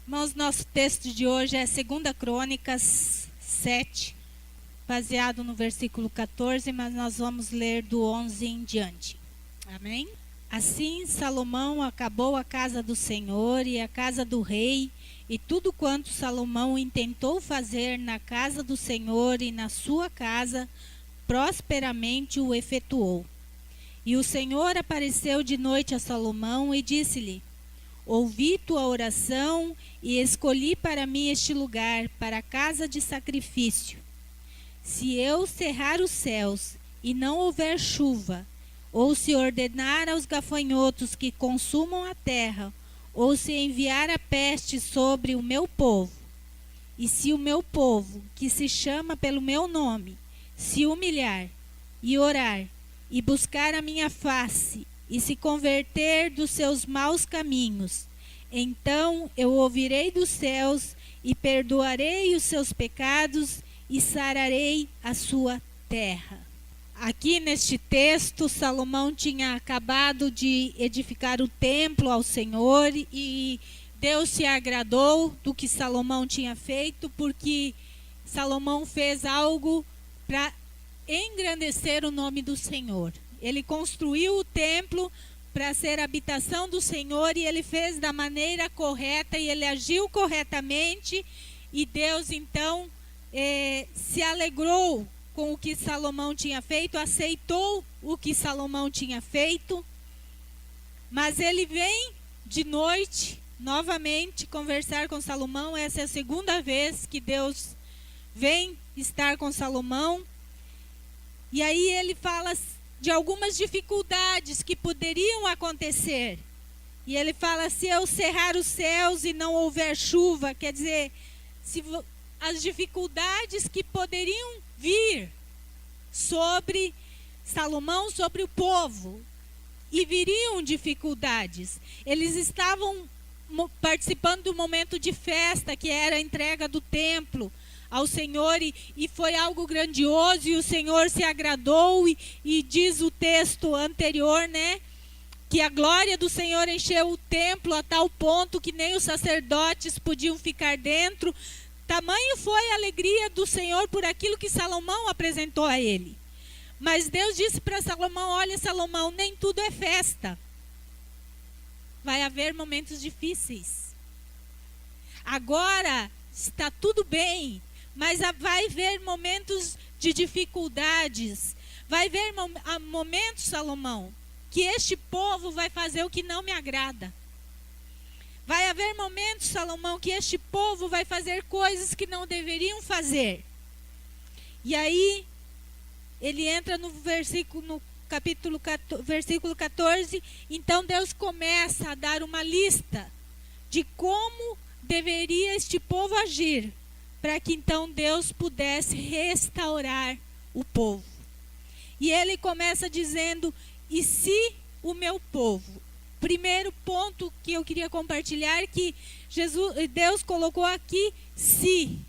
Irmãos, nosso texto de hoje é 2 Crônicas 7, baseado no versículo 14, mas nós vamos ler do 11 em diante. Amém? Assim, Salomão acabou a casa do Senhor e a casa do rei, e tudo quanto Salomão intentou fazer na casa do Senhor e na sua casa, prosperamente o efetuou. E o Senhor apareceu de noite a Salomão e disse-lhe: ouvi tua oração e escolhi para mim este lugar, para a casa de sacrifício. Se eu cerrar os céus e não houver chuva, ou se ordenar aos gafanhotos que consumam a terra, ou se enviar a peste sobre o meu povo, e se o meu povo, que se chama pelo meu nome, se humilhar e orar, e buscar a minha face, e se converter dos seus maus caminhos, então eu ouvirei dos céus e perdoarei os seus pecados e sararei a sua terra. Aqui neste texto, Salomão tinha acabado de edificar o templo ao Senhor e Deus se agradou do que Salomão tinha feito, porque Salomão fez algo para engrandecer o nome do Senhor. Ele construiu o templo para ser a habitação do Senhor e ele fez da maneira correta e ele agiu corretamente, e Deus então se alegrou com o que Salomão tinha feito, aceitou o que Salomão tinha feito. Mas ele vem de noite novamente conversar com Salomão. Essa é a segunda vez que Deus vem estar com Salomão, e aí ele fala de algumas dificuldades que poderiam acontecer. E ele fala: se eu cerrar os céus e não houver chuva, quer dizer, as dificuldades que poderiam vir sobre Salomão, sobre o povo. E viriam dificuldades. Eles estavam participando do momento de festa, que era a entrega do templo ao Senhor, e foi algo grandioso, e o Senhor se agradou, e diz o texto anterior, né, que a glória do Senhor encheu o templo a tal ponto que nem os sacerdotes podiam ficar dentro. Tamanho foi a alegria do Senhor por aquilo que Salomão apresentou a ele. Mas Deus disse para Salomão: olha, Salomão, nem tudo é festa. Vai haver momentos difíceis. Agora está tudo bem, mas vai haver momentos de dificuldades. Vai haver momentos, Salomão, que este povo vai fazer o que não me agrada. Vai haver momentos, Salomão, que este povo vai fazer coisas que não deveriam fazer. E aí ele entra no versículo 14. Então Deus começa a dar uma lista de como deveria este povo agir, para que então Deus pudesse restaurar o povo. E ele começa dizendo: e se o meu povo? Primeiro ponto que eu queria compartilhar, que Deus colocou aqui: se.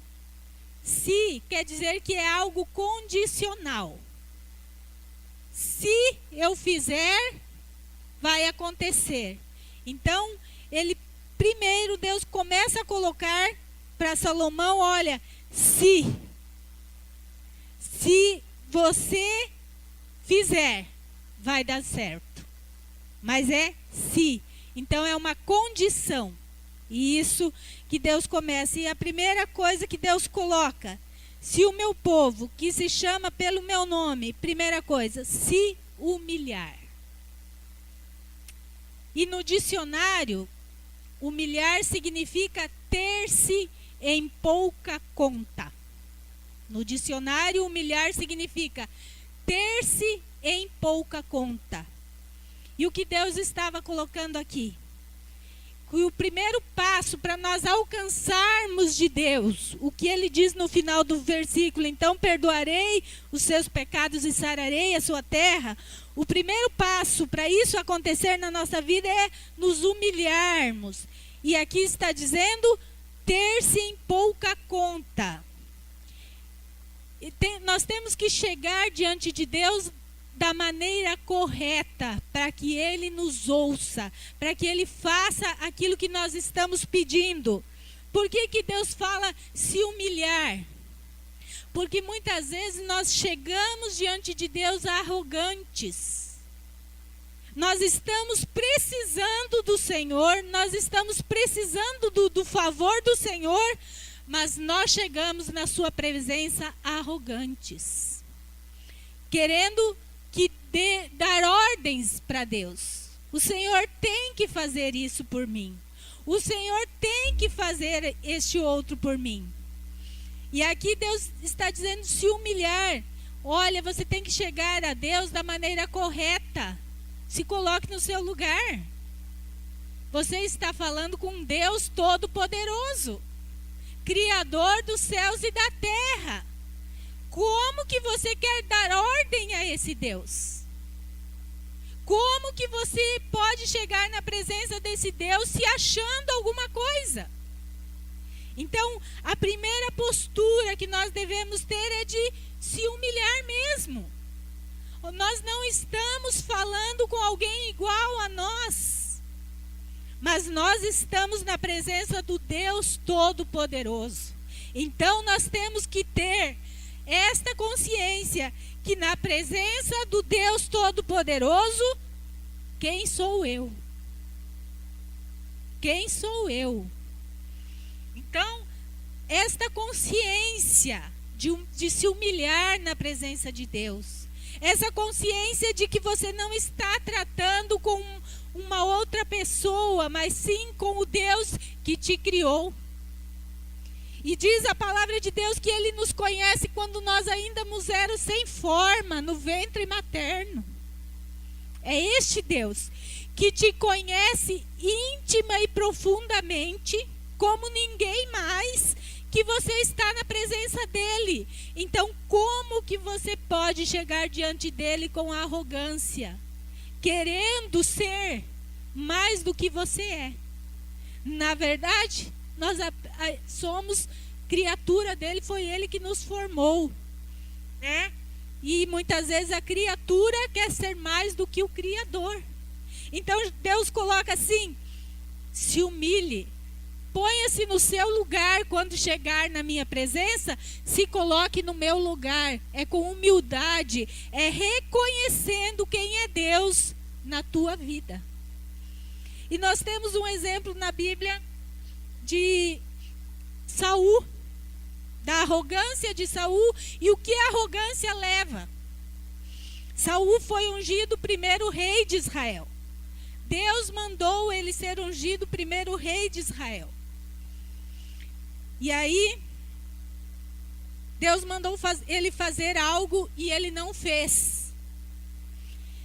Se quer dizer que é algo condicional. Se eu fizer, vai acontecer. Então, primeiro Deus começa a colocar para Salomão: olha, se você fizer, vai dar certo. Mas é se. Então é uma condição. E isso que Deus começa. E a primeira coisa que Deus coloca: se o meu povo, que se chama pelo meu nome, primeira coisa, se humilhar. E no dicionário, humilhar significa ter-se em pouca conta. No dicionário, humilhar significa ter-se em pouca conta. E o que Deus estava colocando aqui? Que o primeiro passo para nós alcançarmos de Deus, o que ele diz no final do versículo: então perdoarei os seus pecados e sararei a sua terra. O primeiro passo para isso acontecer na nossa vida é nos humilharmos. E aqui está dizendo ter-se em pouca conta. Nós temos que chegar diante de Deus da maneira correta, para que Ele nos ouça, para que Ele faça aquilo que nós estamos pedindo. Por que que Deus fala se humilhar? Porque muitas vezes nós chegamos diante de Deus arrogantes. Nós estamos precisando do Senhor, nós estamos precisando do favor do Senhor, mas nós chegamos na sua presença arrogantes, querendo dar ordens para Deus. O Senhor tem que fazer isso por mim. O Senhor tem que fazer este outro por mim. E aqui Deus está dizendo se humilhar. Olha, você tem que chegar a Deus da maneira correta. Se coloque no seu lugar. Você está falando com um Deus todo-poderoso, Criador dos céus e da terra. Como que você quer dar ordem a esse Deus? Como que você pode chegar na presença desse Deus se achando alguma coisa? Então, a primeira postura que nós devemos ter é de se humilhar mesmo. Nós não estamos falando com alguém igual a nós, mas nós estamos na presença do Deus Todo-Poderoso. Então, nós temos que ter esta consciência que na presença do Deus Todo-Poderoso, quem sou eu? Quem sou eu? Então, esta consciência de se humilhar na presença de Deus, essa consciência de que você não está tratando com uma outra pessoa, mas sim com o Deus que te criou. E diz a palavra de Deus que Ele nos conhece quando nós ainda éramos sem forma, no ventre materno. É este Deus que te conhece íntima e profundamente, como ninguém mais, que você está na presença dEle. Então, como que você pode chegar diante dEle com arrogância, querendo ser mais do que você é? Na verdade, nós somos criatura dEle, foi Ele que nos formou, né? E muitas vezes a criatura quer ser mais do que o Criador. Então Deus coloca assim: se humilhe, ponha-se no seu lugar quando chegar na minha presença, se coloque no meu lugar. É com humildade, é reconhecendo quem é Deus na tua vida. E nós temos um exemplo na Bíblia de Saul, da arrogância de Saul e o que a arrogância leva. Saul foi ungido primeiro rei de Israel. Deus mandou ele ser ungido primeiro rei de Israel. E aí, Deus mandou ele fazer algo e ele não fez.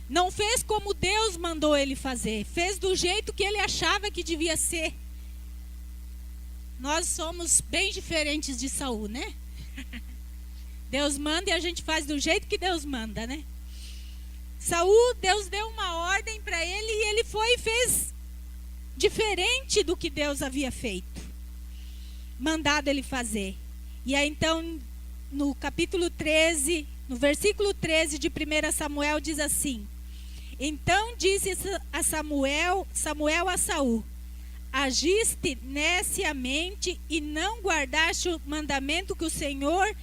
Não fez como Deus mandou ele fazer. Fez do jeito que ele achava que devia ser. Nós somos bem diferentes de Saul, né? Deus manda e a gente faz do jeito que Deus manda, né? Saul, Deus deu uma ordem para ele e ele foi e fez diferente do que Deus havia feito, mandado ele fazer. E aí então, no capítulo 13, no versículo 13 de 1 Samuel diz assim: então disse a Samuel a Saul: agiste neciamente e não guardaste o mandamento que o Senhor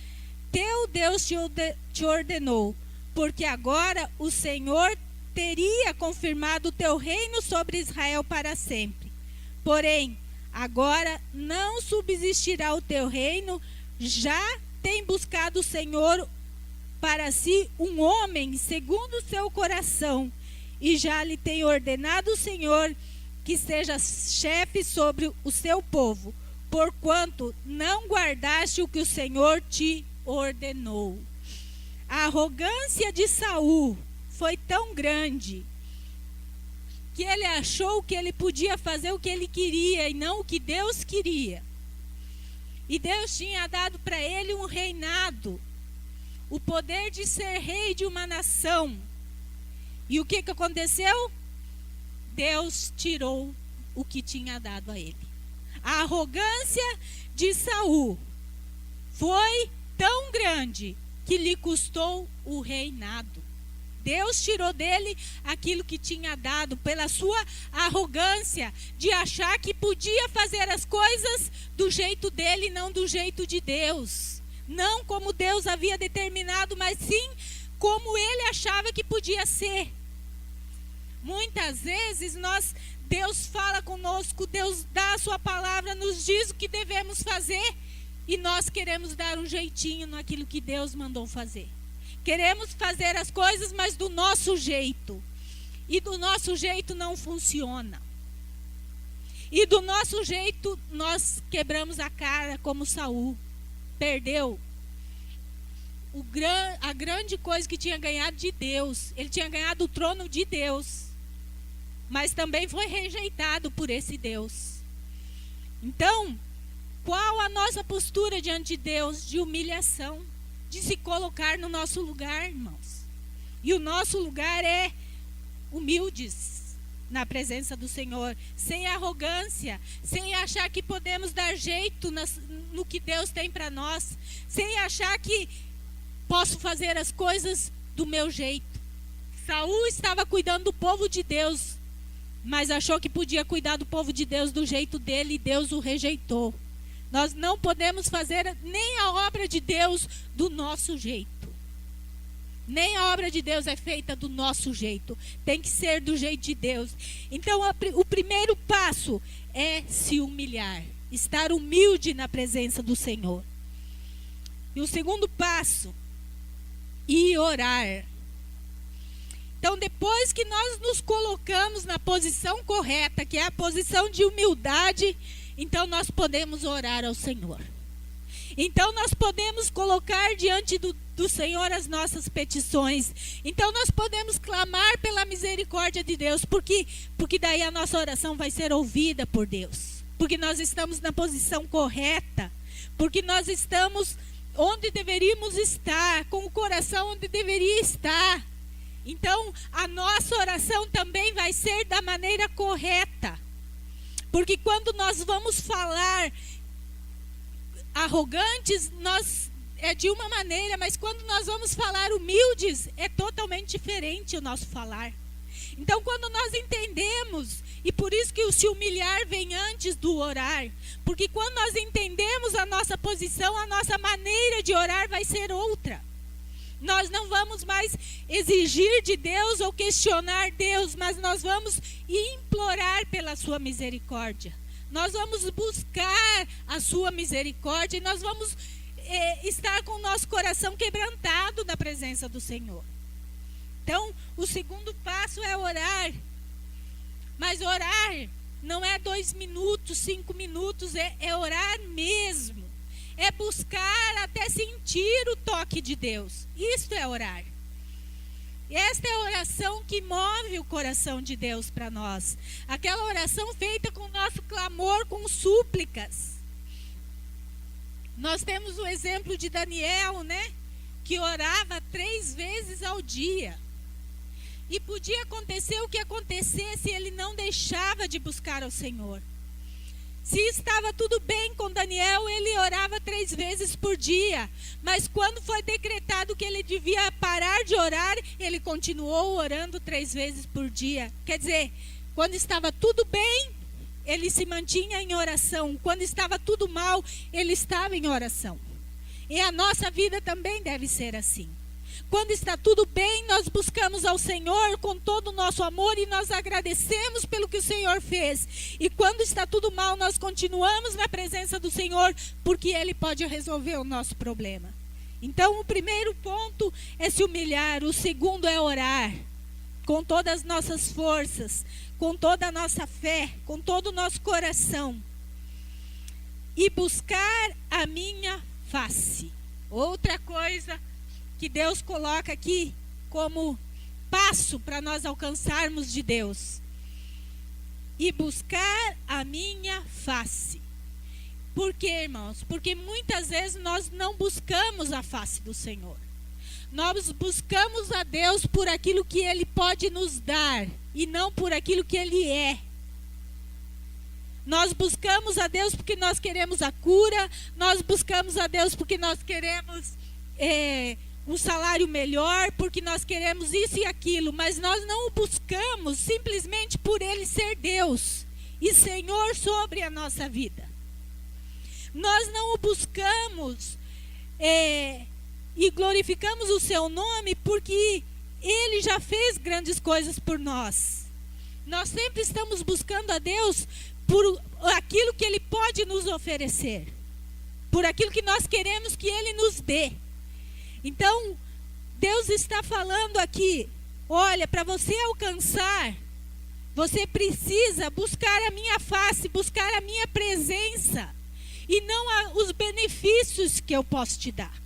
teu Deus te ordenou, porque agora o Senhor teria confirmado o teu reino sobre Israel para sempre. Porém, agora não subsistirá o teu reino, já tem buscado o Senhor para si um homem segundo o seu coração, e já lhe tem ordenado o Senhor que seja chefe sobre o seu povo, porquanto não guardaste o que o Senhor te ordenou. A arrogância de Saul foi tão grande que ele achou que ele podia fazer o que ele queria e não o que Deus queria. E Deus tinha dado para ele um reinado, o poder de ser rei de uma nação. E o que aconteceu? Deus tirou o que tinha dado a ele. A arrogância de Saul foi tão grande que lhe custou o reinado. Deus tirou dele aquilo que tinha dado pela sua arrogância de achar que podia fazer as coisas do jeito dele, não do jeito de Deus. Não como Deus havia determinado, mas sim como ele achava que podia ser. Muitas vezes Deus fala conosco, Deus dá a sua palavra, nos diz o que devemos fazer, e nós queremos dar um jeitinho naquilo que Deus mandou fazer. Queremos fazer as coisas, mas do nosso jeito. E do nosso jeito não funciona. E do nosso jeito nós quebramos a cara como Saul. Perdeu a grande coisa que tinha ganhado de Deus. Ele tinha ganhado o trono de Deus. Mas também foi rejeitado por esse Deus. Então, qual a nossa postura diante de Deus? De humilhação. De se colocar no nosso lugar, irmãos. E o nosso lugar é humildes na presença do Senhor, sem arrogância, sem achar que podemos dar jeito no que Deus tem para nós, sem achar que posso fazer as coisas do meu jeito. Saul estava cuidando do povo de Deus, mas achou que podia cuidar do povo de Deus do jeito dele, e Deus o rejeitou. Nós não podemos fazer nem a obra de Deus do nosso jeito. Nem a obra de Deus é feita do nosso jeito. Tem que ser do jeito de Deus. Então, o primeiro passo é se humilhar. Estar humilde na presença do Senhor. E o segundo passo, orar. Então, depois que nós nos colocamos na posição correta, que é a posição de humildade, então nós podemos orar ao Senhor. Então nós podemos colocar diante do Senhor as nossas petições. Então nós podemos clamar pela misericórdia de Deus, porque daí a nossa oração vai ser ouvida por Deus. Porque nós estamos na posição correta, porque nós estamos onde deveríamos estar, com o coração onde deveria estar. Então a nossa oração também vai ser da maneira correta. Porque quando nós vamos falar arrogantes, é de uma maneira, mas quando nós vamos falar humildes, é totalmente diferente o nosso falar. Então, quando nós entendemos, e por isso que o se humilhar vem antes do orar, porque quando nós entendemos a nossa posição, a nossa maneira de orar vai ser outra. Nós não vamos mais exigir de Deus ou questionar Deus, mas nós vamos implorar pela sua misericórdia. Nós vamos buscar a sua misericórdia e nós vamos estar com o nosso coração quebrantado na presença do Senhor. Então, o segundo passo é orar. Mas orar não é 2 minutos, 5 minutos, é orar mesmo. É buscar até sentir o toque de Deus. Isto é orar. Esta é a oração que move o coração de Deus para nós. Aquela oração feita com o nosso clamor, com súplicas. Nós temos o exemplo de Daniel, né? Que orava 3 vezes ao dia. E podia acontecer o que acontecesse, ele não deixava de buscar ao Senhor. Se estava tudo bem com Daniel, ele orava 3 vezes por dia. Mas quando foi decretado que ele devia parar de orar, ele continuou orando 3 vezes por dia. Quer dizer, quando estava tudo bem, ele se mantinha em oração. Quando estava tudo mal, ele estava em oração. E a nossa vida também deve ser assim. Quando está tudo bem, nós buscamos ao Senhor com todo o nosso amor e nós agradecemos pelo que o Senhor fez. E quando está tudo mal, nós continuamos na presença do Senhor, porque Ele pode resolver o nosso problema. Então, o primeiro ponto é se humilhar. O segundo é orar com todas as nossas forças, com toda a nossa fé, com todo o nosso coração. E buscar a minha face. Outra coisa que Deus coloca aqui como passo para nós alcançarmos de Deus. E buscar a minha face. Por quê, irmãos? Porque muitas vezes nós não buscamos a face do Senhor. Nós buscamos a Deus por aquilo que Ele pode nos dar e não por aquilo que Ele é. Nós buscamos a Deus porque nós queremos a cura, nós buscamos a Deus porque nós queremos um salário melhor, porque nós queremos isso e aquilo, mas nós não o buscamos simplesmente por Ele ser Deus e Senhor sobre a nossa vida. Nós não o buscamos e glorificamos o seu nome porque ele já fez grandes coisas por nós. Nós sempre estamos buscando a Deus por aquilo que ele pode nos oferecer, por aquilo que nós queremos que ele nos dê. Então, Deus está falando aqui, olha, para você alcançar, você precisa buscar a minha face, buscar a minha presença, e não os benefícios que eu posso te dar.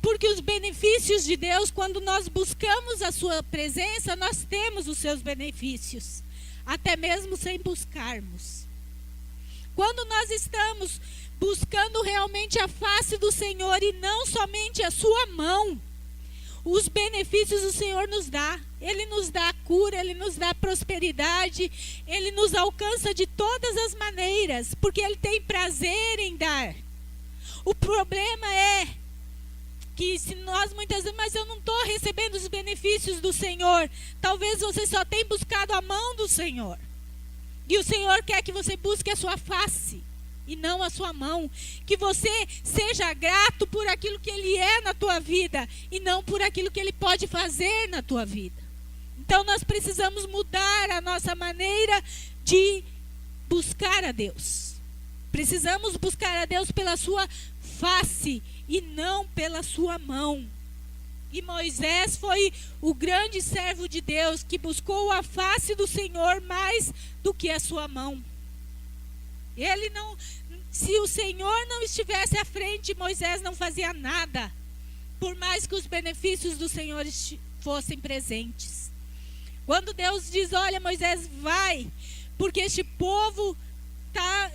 Porque os benefícios de Deus, quando nós buscamos a sua presença, nós temos os seus benefícios, até mesmo sem buscarmos. Quando nós estamos buscando realmente a face do Senhor e não somente a sua mão, os benefícios o Senhor nos dá. Ele nos dá a cura, ele nos dá a prosperidade, ele nos alcança de todas as maneiras, porque ele tem prazer em dar. O problema é que se nós muitas vezes, mas eu não estou recebendo os benefícios do Senhor. Talvez você só tenha buscado a mão do Senhor. E o Senhor quer que você busque a sua face e não a sua mão. Que você seja grato por aquilo que ele é na tua vida e não por aquilo que ele pode fazer na tua vida. Então nós precisamos mudar a nossa maneira de buscar a Deus. Precisamos buscar a Deus pela sua face e não pela sua mão. E Moisés foi o grande servo de Deus que buscou a face do Senhor mais do que a sua mão. Ele não, se o Senhor não estivesse à frente, Moisés não fazia nada, por mais que os benefícios do Senhor fossem presentes. Quando Deus diz, olha Moisés, vai, porque este povo tá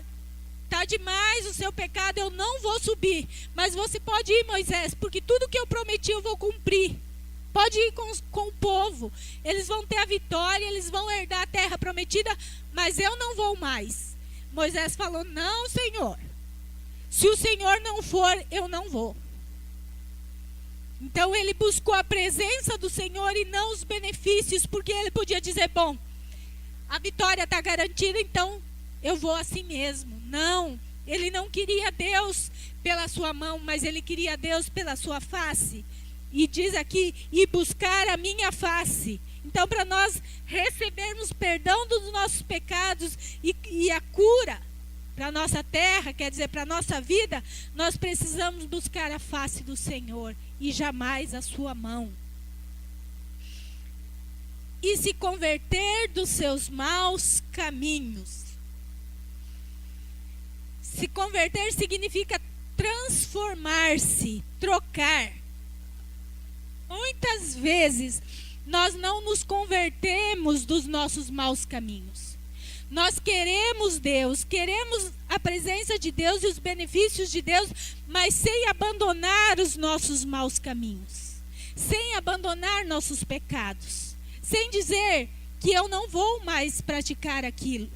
demais o seu pecado, eu não vou subir. Mas você pode ir, Moisés, porque tudo que eu prometi eu vou cumprir. Pode ir com o povo, eles vão ter a vitória, eles vão herdar a terra prometida, mas eu não vou mais. Moisés falou, não, Senhor, se o Senhor não for, eu não vou. Então ele buscou a presença do Senhor e não os benefícios, porque ele podia dizer, bom, a vitória está garantida, então eu vou assim mesmo. Não, ele não queria Deus pela sua mão, mas ele queria Deus pela sua face. E diz aqui, e buscar a minha face. Então, para nós recebermos perdão dos nossos pecados e a cura para a nossa terra, quer dizer, para a nossa vida, nós precisamos buscar a face do Senhor e jamais a sua mão. E se converter dos seus maus caminhos. Se converter significa transformar-se, trocar. Muitas vezes nós não nos convertemos dos nossos maus caminhos. Nós queremos Deus, queremos a presença de Deus e os benefícios de Deus, mas sem abandonar os nossos maus caminhos, sem abandonar nossos pecados, sem dizer que eu não vou mais praticar aquilo.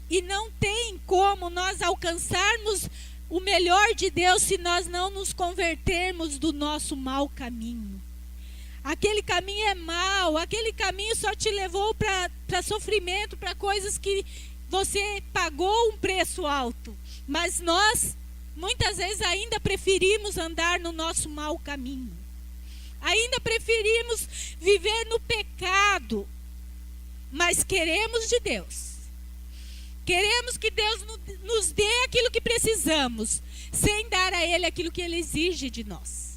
E não tem como nós alcançarmos o melhor de Deus se nós não nos convertermos do nosso mau caminho. Aquele caminho é mau, aquele caminho só te levou para sofrimento, para coisas que você pagou um preço alto. Mas nós, muitas vezes, ainda preferimos andar no nosso mau caminho. Ainda preferimos viver no pecado, mas queremos de Deus. Queremos que Deus nos dê aquilo que precisamos, sem dar a Ele aquilo que Ele exige de nós.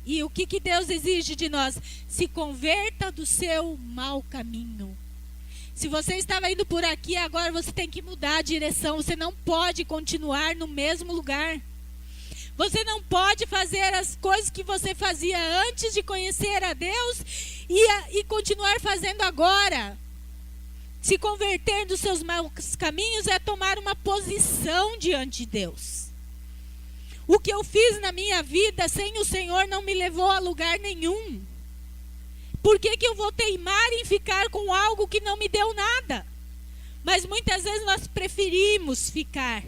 E o que Deus exige de nós? Se converta do seu mau caminho. Se você estava indo por aqui, agora você tem que mudar a direção. Você não pode continuar no mesmo lugar. Você não pode fazer as coisas que você fazia antes de conhecer a Deus e continuar fazendo agora. Se converter dos seus maus caminhos é tomar uma posição diante de Deus. O que eu fiz na minha vida sem o Senhor não me levou a lugar nenhum. Por que eu vou teimar em ficar com algo que não me deu nada? Mas muitas vezes nós preferimos ficar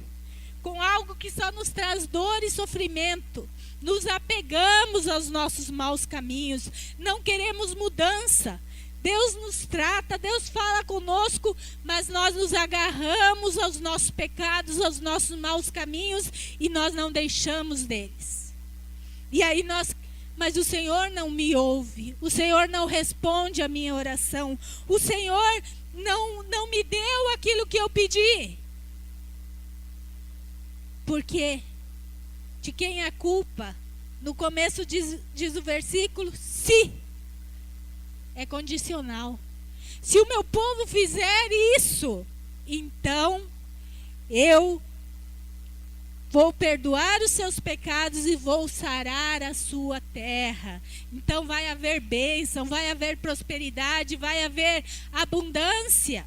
com algo que só nos traz dor e sofrimento. Nos apegamos aos nossos maus caminhos. Não queremos mudança. Deus nos trata, Deus fala conosco, mas nós nos agarramos aos nossos pecados, aos nossos maus caminhos e nós não deixamos deles. E aí mas o Senhor não me ouve, o Senhor não responde a minha oração, o Senhor não me deu aquilo que eu pedi. Porque de quem é a culpa? No começo diz o versículo, se é condicional. Se o meu povo fizer isso, então eu vou perdoar os seus pecados e vou sarar a sua terra. Então vai haver bênção, vai haver prosperidade, vai haver abundância.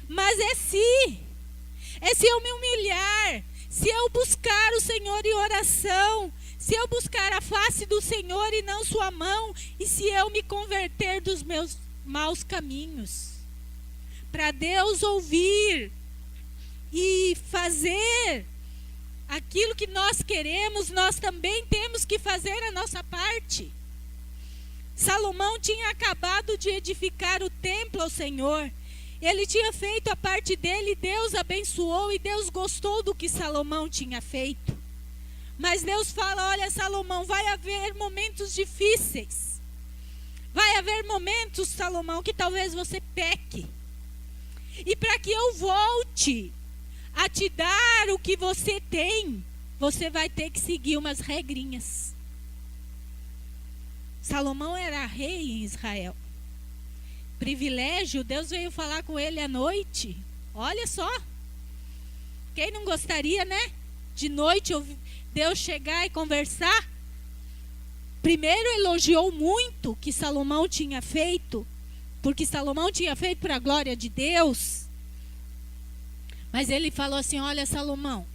Mas se eu me humilhar, se eu buscar o Senhor em oração, se eu buscar a face do Senhor e não sua mão, e se eu me converter dos meus maus caminhos, para Deus ouvir e fazer aquilo que nós queremos, nós também temos que fazer a nossa parte. Salomão tinha acabado de edificar o templo ao Senhor. Ele tinha feito a parte dele, Deus abençoou e Deus gostou do que Salomão tinha feito. Mas Deus fala, olha Salomão, vai haver momentos difíceis. Vai haver momentos, Salomão, que talvez você peque. E para que eu volte a te dar o que você tem, você vai ter que seguir umas regrinhas. Salomão era rei em Israel. Privilégio, Deus veio falar com ele à noite. Olha só. Quem não gostaria, né? De noite Deus chegar e conversar. Primeiro elogiou muito o que Salomão tinha feito, porque Salomão tinha feito para a glória de Deus. Mas ele falou assim, olha Salomão,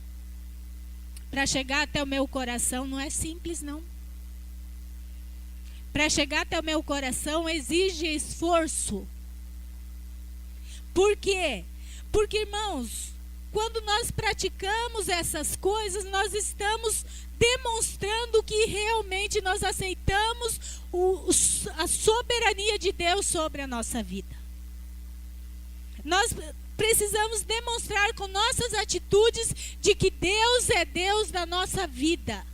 para chegar até o meu coração não é simples não. Para chegar até o meu coração exige esforço. Por quê? Porque, irmãos, quando nós praticamos essas coisas, nós estamos demonstrando que realmente nós aceitamos a soberania de Deus sobre a nossa vida. Nós precisamos demonstrar com nossas atitudes de que Deus é Deus da nossa vida.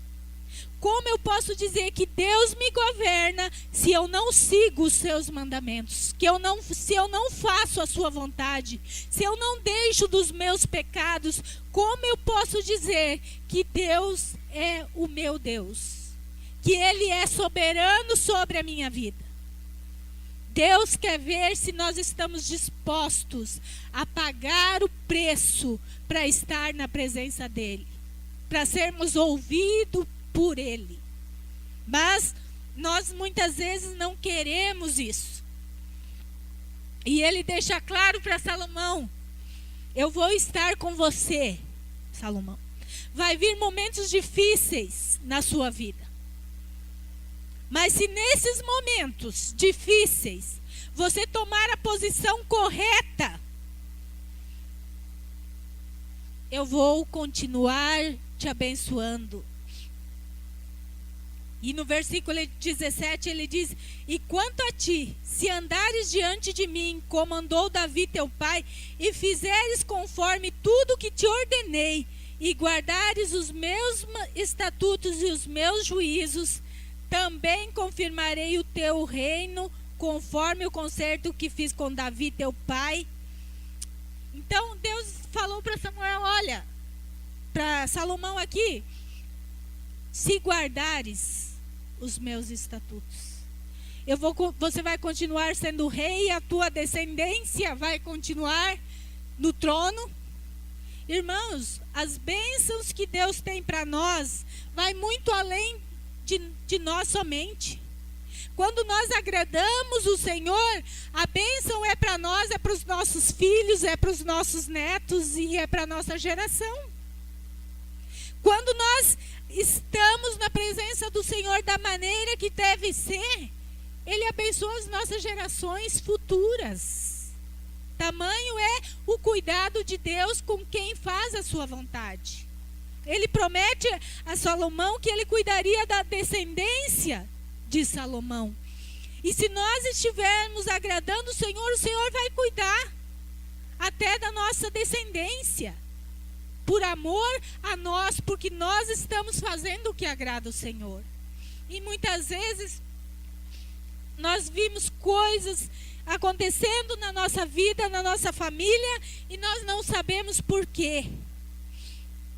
Como eu posso dizer que Deus me governa se eu não sigo os seus mandamentos? Se eu não faço a sua vontade? Se eu não deixo dos meus pecados? Como eu posso dizer que Deus é o meu Deus? Que Ele é soberano sobre a minha vida? Deus quer ver se nós estamos dispostos a pagar o preço para estar na presença dEle. Para sermos ouvidos por Ele. Mas nós muitas vezes não queremos isso. E Ele deixa claro para Salomão, eu vou estar com você, Salomão. Vai vir momentos difíceis na sua vida. Mas se nesses momentos difíceis você tomar a posição correta, eu vou continuar te abençoando. E no versículo 17 ele diz, e quanto a ti, se andares diante de mim, como andou Davi teu pai, e fizeres conforme tudo que te ordenei, e guardares os meus estatutos e os meus juízos, também confirmarei o teu reino, conforme o concerto que fiz com Davi teu pai. Então Deus falou para Samuel, olha, para Salomão aqui, se guardares os meus estatutos, você vai continuar sendo rei, a tua descendência vai continuar no trono. Irmãos, as bênçãos que Deus tem para nós vai muito além de nós somente. Quando nós agradamos o Senhor, a bênção é para nós, é para os nossos filhos, é para os nossos netos e é para a nossa geração. Quando nós estamos na presença do Senhor da maneira que deve ser, Ele abençoa as nossas gerações futuras. Tamanho é o cuidado de Deus com quem faz a sua vontade. Ele promete a Salomão que ele cuidaria da descendência de Salomão. E se nós estivermos agradando o Senhor vai cuidar até da nossa descendência. Por amor a nós, porque nós estamos fazendo o que agrada o Senhor. E muitas vezes nós vimos coisas acontecendo na nossa vida, na nossa família, e nós não sabemos por quê.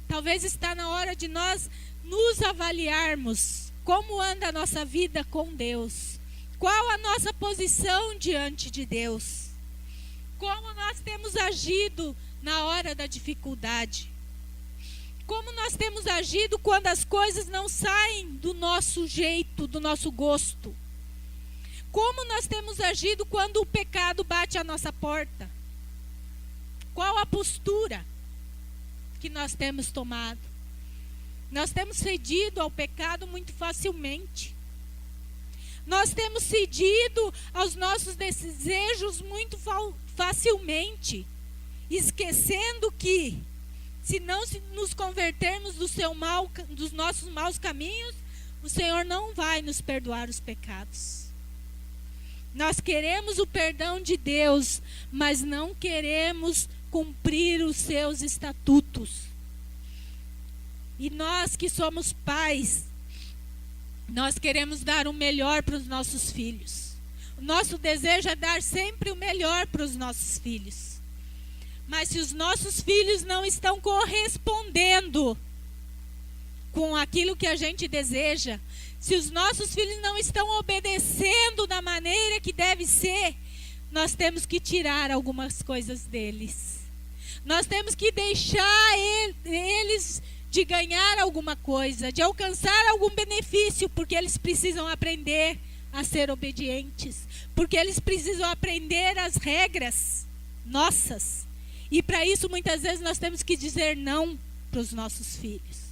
Talvez está na hora de nós nos avaliarmos como anda a nossa vida com Deus. Qual a nossa posição diante de Deus? Como nós temos agido na hora da dificuldade? Como nós temos agido quando as coisas não saem do nosso jeito, do nosso gosto? Como nós temos agido quando o pecado bate à nossa porta? Qual a postura que nós temos tomado? Nós temos cedido ao pecado muito facilmente. Nós temos cedido aos nossos desejos muito facilmente, esquecendo que, se não nos convertermos dos nossos maus caminhos, o Senhor não vai nos perdoar os pecados. Nós queremos o perdão de Deus, mas não queremos cumprir os seus estatutos. E nós que somos pais, nós queremos dar o melhor para os nossos filhos. O nosso desejo é dar sempre o melhor para os nossos filhos. Mas se os nossos filhos não estão correspondendo com aquilo que a gente deseja, se os nossos filhos não estão obedecendo da maneira que deve ser, nós temos que tirar algumas coisas deles. Nós temos que deixar eles de ganhar alguma coisa, de alcançar algum benefício, porque eles precisam aprender a ser obedientes, porque eles precisam aprender as regras nossas. E para isso, muitas vezes, nós temos que dizer não para os nossos filhos.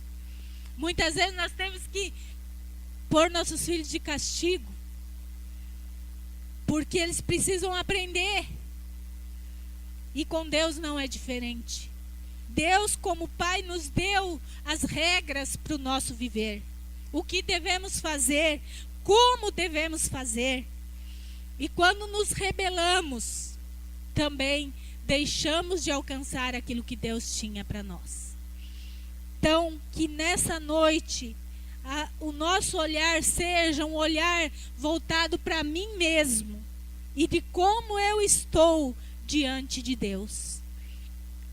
Muitas vezes, nós temos que pôr nossos filhos de castigo, porque eles precisam aprender. E com Deus não é diferente. Deus, como Pai, nos deu as regras para o nosso viver. O que devemos fazer, como devemos fazer. E quando nos rebelamos, também deixamos de alcançar aquilo que Deus tinha para nós. Então, que nessa noite, o nosso olhar seja um olhar voltado para mim mesmo e de como eu estou diante de Deus.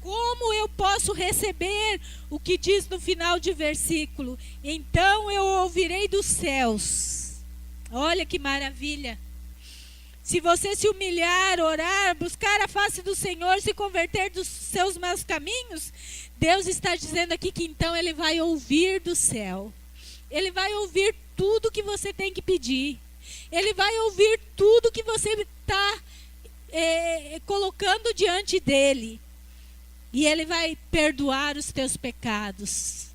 Como eu posso receber o que diz no final de versículo? Então eu ouvirei dos céus. Olha que maravilha. Se você se humilhar, orar, buscar a face do Senhor, se converter dos seus maus caminhos, Deus está dizendo aqui que então Ele vai ouvir do céu. Ele vai ouvir tudo que você tem que pedir. Ele vai ouvir tudo que você está colocando diante dEle. E Ele vai perdoar os teus pecados.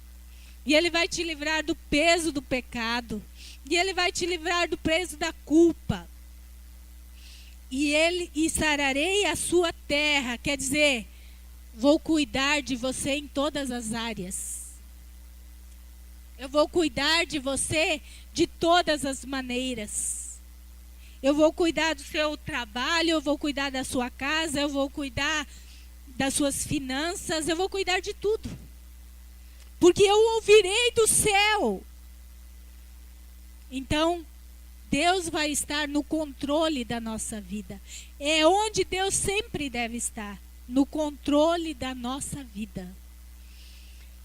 E Ele vai te livrar do peso do pecado. E Ele vai te livrar do peso da culpa. E sararei a sua terra. Quer dizer, vou cuidar de você em todas as áreas. Eu vou cuidar de você de todas as maneiras. Eu vou cuidar do seu trabalho, eu vou cuidar da sua casa, eu vou cuidar das suas finanças, eu vou cuidar de tudo. Porque eu ouvirei do céu. Então, Deus vai estar no controle da nossa vida. É onde Deus sempre deve estar, no controle da nossa vida.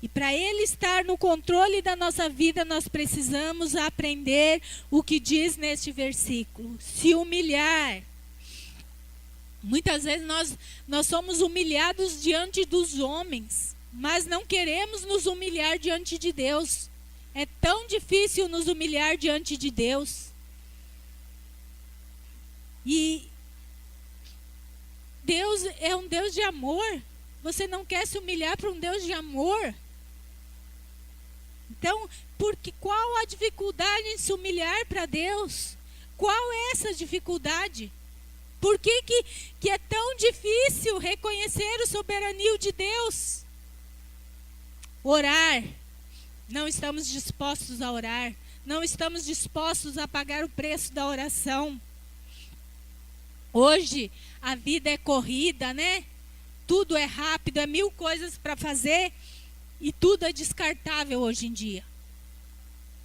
E para Ele estar no controle da nossa vida, nós precisamos aprender o que diz neste versículo. Se humilhar. Muitas vezes nós somos humilhados diante dos homens, mas não queremos nos humilhar diante de Deus. É tão difícil nos humilhar diante de Deus. E Deus é um Deus de amor. Você não quer se humilhar para um Deus de amor? Então, qual a dificuldade em se humilhar para Deus? Qual é essa dificuldade? Por que é tão difícil reconhecer o soberania de Deus? Orar. Não estamos dispostos a orar. Não estamos dispostos a pagar o preço da oração. Hoje a vida é corrida, né? Tudo é rápido, é 1000 coisas para fazer e tudo é descartável hoje em dia.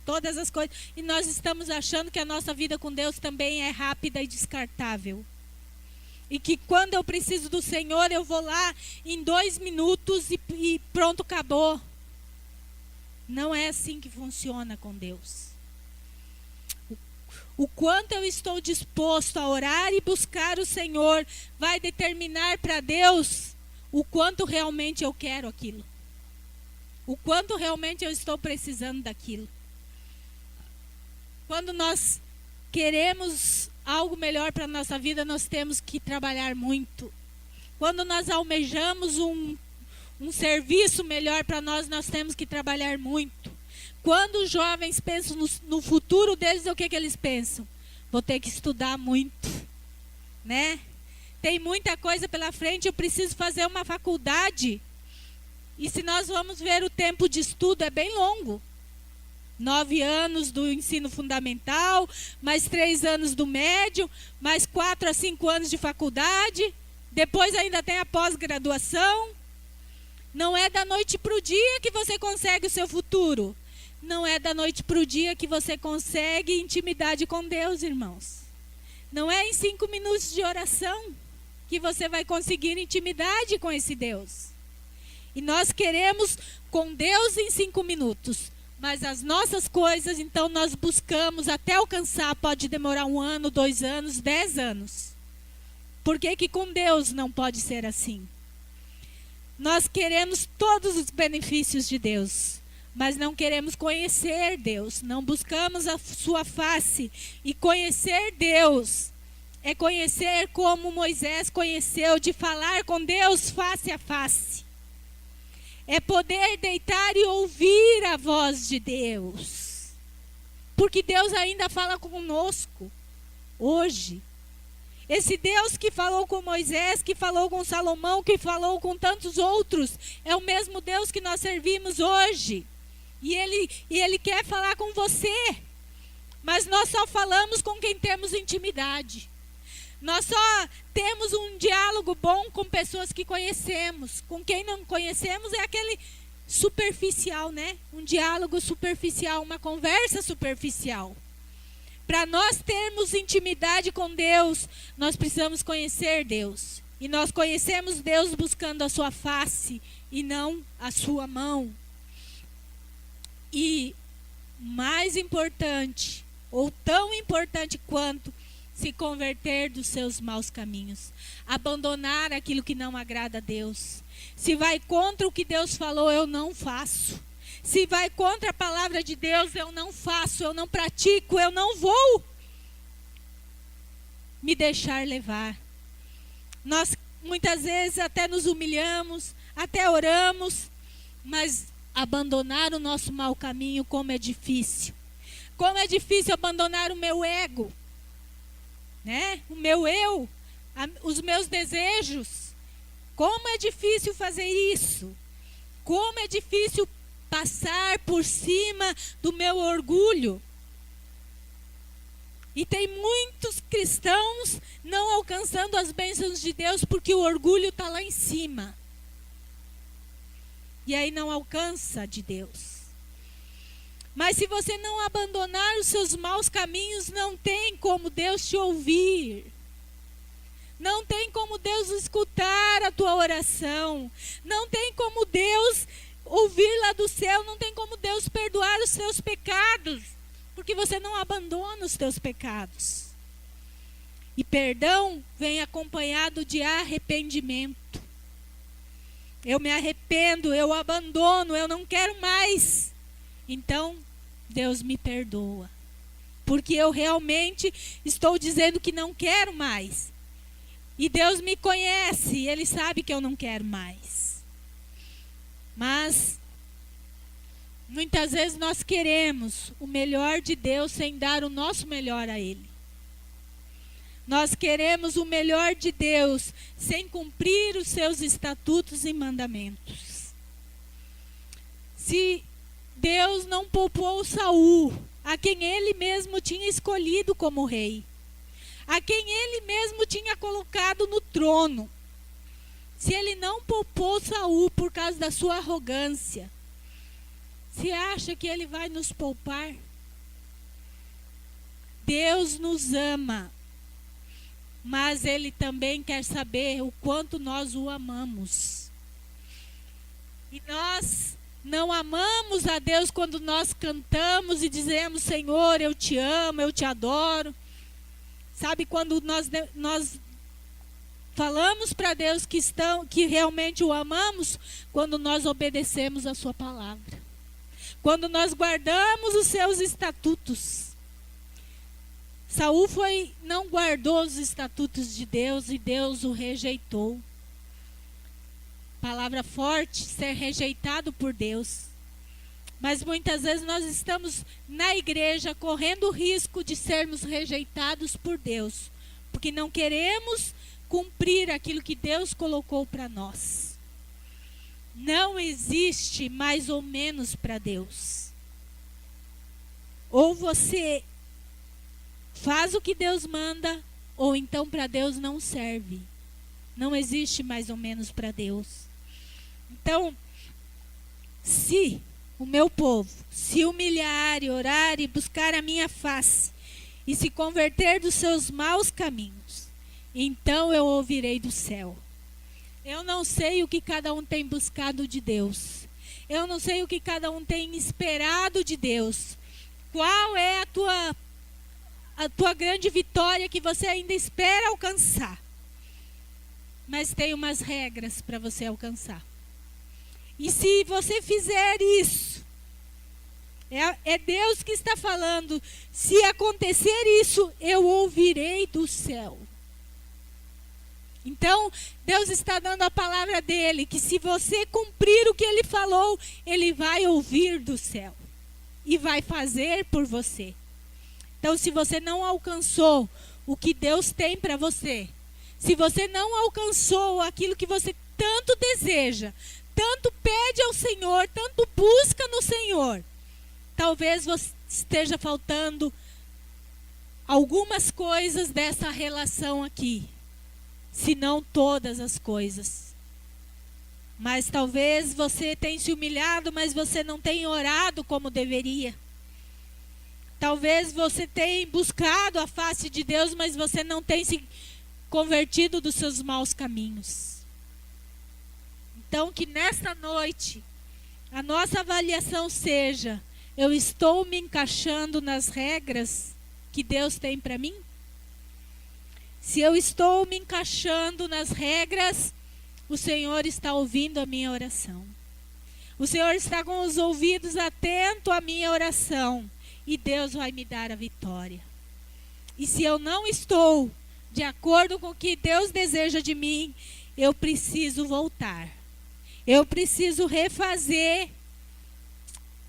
Todas as coisas. E nós estamos achando que a nossa vida com Deus também é rápida e descartável. E que quando eu preciso do Senhor, eu vou lá em 2 minutos e pronto, acabou. Não é assim que funciona com Deus. O quanto eu estou disposto a orar e buscar o Senhor vai determinar para Deus o quanto realmente eu quero aquilo. O quanto realmente eu estou precisando daquilo. Quando nós queremos algo melhor para a nossa vida, nós temos que trabalhar muito. Quando nós almejamos um serviço melhor para nós, nós temos que trabalhar muito. Quando os jovens pensam no futuro deles, o que eles pensam? Vou ter que estudar muito, né? Tem muita coisa pela frente, eu preciso fazer uma faculdade. E se nós vamos ver o tempo de estudo, é bem longo. 9 anos do ensino fundamental, mais 3 anos do médio, mais 4 a 5 anos de faculdade. Depois ainda tem a pós-graduação. Não é da noite para o dia que você consegue o seu futuro. Não é da noite para o dia que você consegue intimidade com Deus, irmãos. Não é em 5 minutos de oração que você vai conseguir intimidade com esse Deus. E nós queremos com Deus em 5 minutos. Mas as nossas coisas, então nós buscamos até alcançar, pode demorar 1 ano, 2 anos, 10 anos. Por que que com Deus não pode ser assim? Nós queremos todos os benefícios de Deus, mas não queremos conhecer Deus. Não buscamos a sua face. E conhecer Deus é conhecer como Moisés conheceu, de falar com Deus face a face. É poder deitar e ouvir a voz de Deus. Porque Deus ainda fala conosco hoje. Esse Deus que falou com Moisés, que falou com Salomão, que falou com tantos outros, é o mesmo Deus que nós servimos hoje. E Ele quer falar com você. Mas nós só falamos com quem temos intimidade. Nós só temos um diálogo bom com pessoas que conhecemos. Com quem não conhecemos é aquele superficial, né? Um diálogo superficial, uma conversa superficial. Para nós termos intimidade com Deus, nós precisamos conhecer Deus. E nós conhecemos Deus buscando a sua face e não a sua mão. E mais importante, ou tão importante quanto, se converter dos seus maus caminhos. Abandonar aquilo que não agrada a Deus. Se vai contra o que Deus falou, eu não faço. Se vai contra a palavra de Deus, eu não faço, eu não pratico, eu não vou me deixar levar. Nós muitas vezes até nos humilhamos, até oramos, mas abandonar o nosso mau caminho, como é difícil. Como é difícil abandonar o meu ego, né? O meu eu, os meus desejos. Como é difícil fazer isso. Como é difícil passar por cima do meu orgulho. E tem muitos cristãos não alcançando as bênçãos de Deus porque o orgulho está lá em cima. E aí não alcança de Deus. Mas se você não abandonar os seus maus caminhos, não tem como Deus te ouvir. Não tem como Deus escutar a tua oração. Não tem como Deus ouvir lá do céu. Não tem como Deus perdoar os seus pecados. Porque você não abandona os teus pecados. E perdão vem acompanhado de arrependimento. Eu me arrependo, eu abandono, eu não quero mais. Então, Deus me perdoa. Porque eu realmente estou dizendo que não quero mais. E Deus me conhece, Ele sabe que eu não quero mais. Mas, muitas vezes nós queremos o melhor de Deus sem dar o nosso melhor a Ele. Nós queremos o melhor de Deus sem cumprir os seus estatutos e mandamentos. Se Deus não poupou Saul, a quem ele mesmo tinha escolhido como rei, a quem ele mesmo tinha colocado no trono. Se ele não poupou Saul por causa da sua arrogância, você acha que ele vai nos poupar? Deus nos ama, mas ele também quer saber o quanto nós o amamos. E nós não amamos a Deus quando nós cantamos e dizemos: Senhor, eu te amo, eu te adoro. Sabe quando nós falamos para Deus que realmente o amamos? Quando nós obedecemos a sua palavra. Quando nós guardamos os seus estatutos. Saul não guardou os estatutos de Deus e Deus o rejeitou. Palavra forte, ser rejeitado por Deus. Mas muitas vezes nós estamos na igreja correndo o risco de sermos rejeitados por Deus, porque não queremos cumprir aquilo que Deus colocou para nós. Não existe mais ou menos para Deus. Ou você faz o que Deus manda, ou então para Deus não serve. Não existe mais ou menos para Deus. Então, se o meu povo se humilhar e orar e buscar a minha face e se converter dos seus maus caminhos, então eu ouvirei do céu. Eu não sei o que cada um tem buscado de Deus. Eu não sei o que cada um tem esperado de Deus. Qual é a tua grande vitória que você ainda espera alcançar? Mas tem umas regras para você alcançar. E se você fizer isso, é Deus que está falando, se acontecer isso, eu ouvirei do céu. Então, Deus está dando a palavra dele, que se você cumprir o que ele falou, ele vai ouvir do céu. E vai fazer por você. Então, se você não alcançou o que Deus tem para você, se você não alcançou aquilo que você tanto deseja, tanto pede ao Senhor, tanto busca no Senhor, talvez você esteja faltando algumas coisas dessa relação aqui, se não todas as coisas. Mas talvez você tenha se humilhado, mas você não tenha orado como deveria. Talvez você tenha buscado a face de Deus, mas você não tenha se convertido dos seus maus caminhos. Então, que nesta noite, a nossa avaliação seja: eu estou me encaixando nas regras que Deus tem para mim? Se eu estou me encaixando nas regras, o Senhor está ouvindo a minha oração. O Senhor está com os ouvidos atentos à minha oração. E Deus vai me dar a vitória. E se eu não estou de acordo com o que Deus deseja de mim, eu preciso voltar. Eu preciso refazer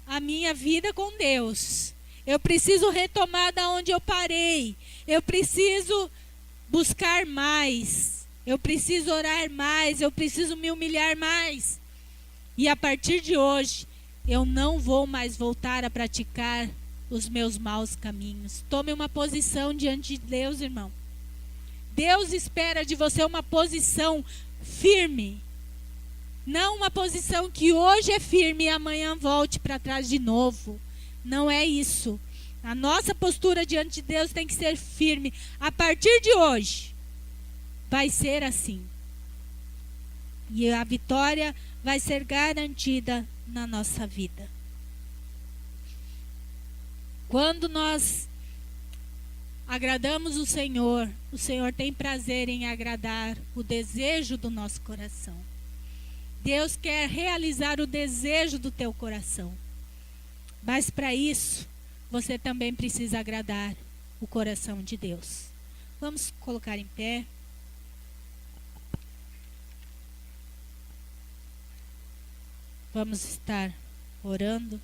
a minha vida com Deus. Eu preciso retomar da onde eu parei. Eu preciso buscar mais. Eu preciso orar mais. Eu preciso me humilhar mais. E a partir de hoje, eu não vou mais voltar a praticar os meus maus caminhos. Tome uma posição diante de Deus, irmão. Deus espera de você uma posição firme. Não uma posição que hoje é firme e amanhã volte para trás de novo. Não é isso. A nossa postura diante de Deus tem que ser firme. A partir de hoje, vai ser assim. E a vitória vai ser garantida na nossa vida. Quando nós agradamos o Senhor tem prazer em agradar o desejo do nosso coração. Deus quer realizar o desejo do teu coração. Mas para isso, você também precisa agradar o coração de Deus. Vamos colocar em pé. Vamos estar orando.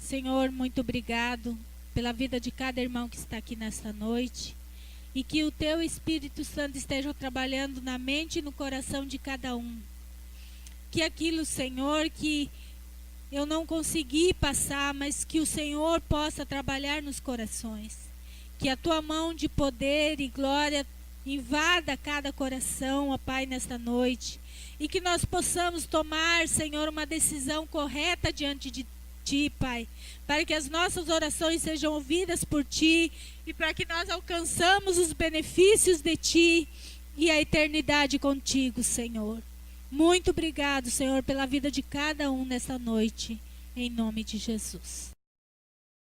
Senhor, muito obrigado pela vida de cada irmão que está aqui nesta noite. E que o teu Espírito Santo esteja trabalhando na mente e no coração de cada um. Que aquilo, Senhor, que eu não consegui passar, mas que o Senhor possa trabalhar nos corações. Que a tua mão de poder e glória invada cada coração, ó Pai, nesta noite. E que nós possamos tomar, Senhor, uma decisão correta diante de Ti, Pai. Para que as nossas orações sejam ouvidas por Ti. E para que nós alcançamos os benefícios de Ti e a eternidade contigo, Senhor. Muito obrigado, Senhor, pela vida de cada um nesta noite. Em nome de Jesus.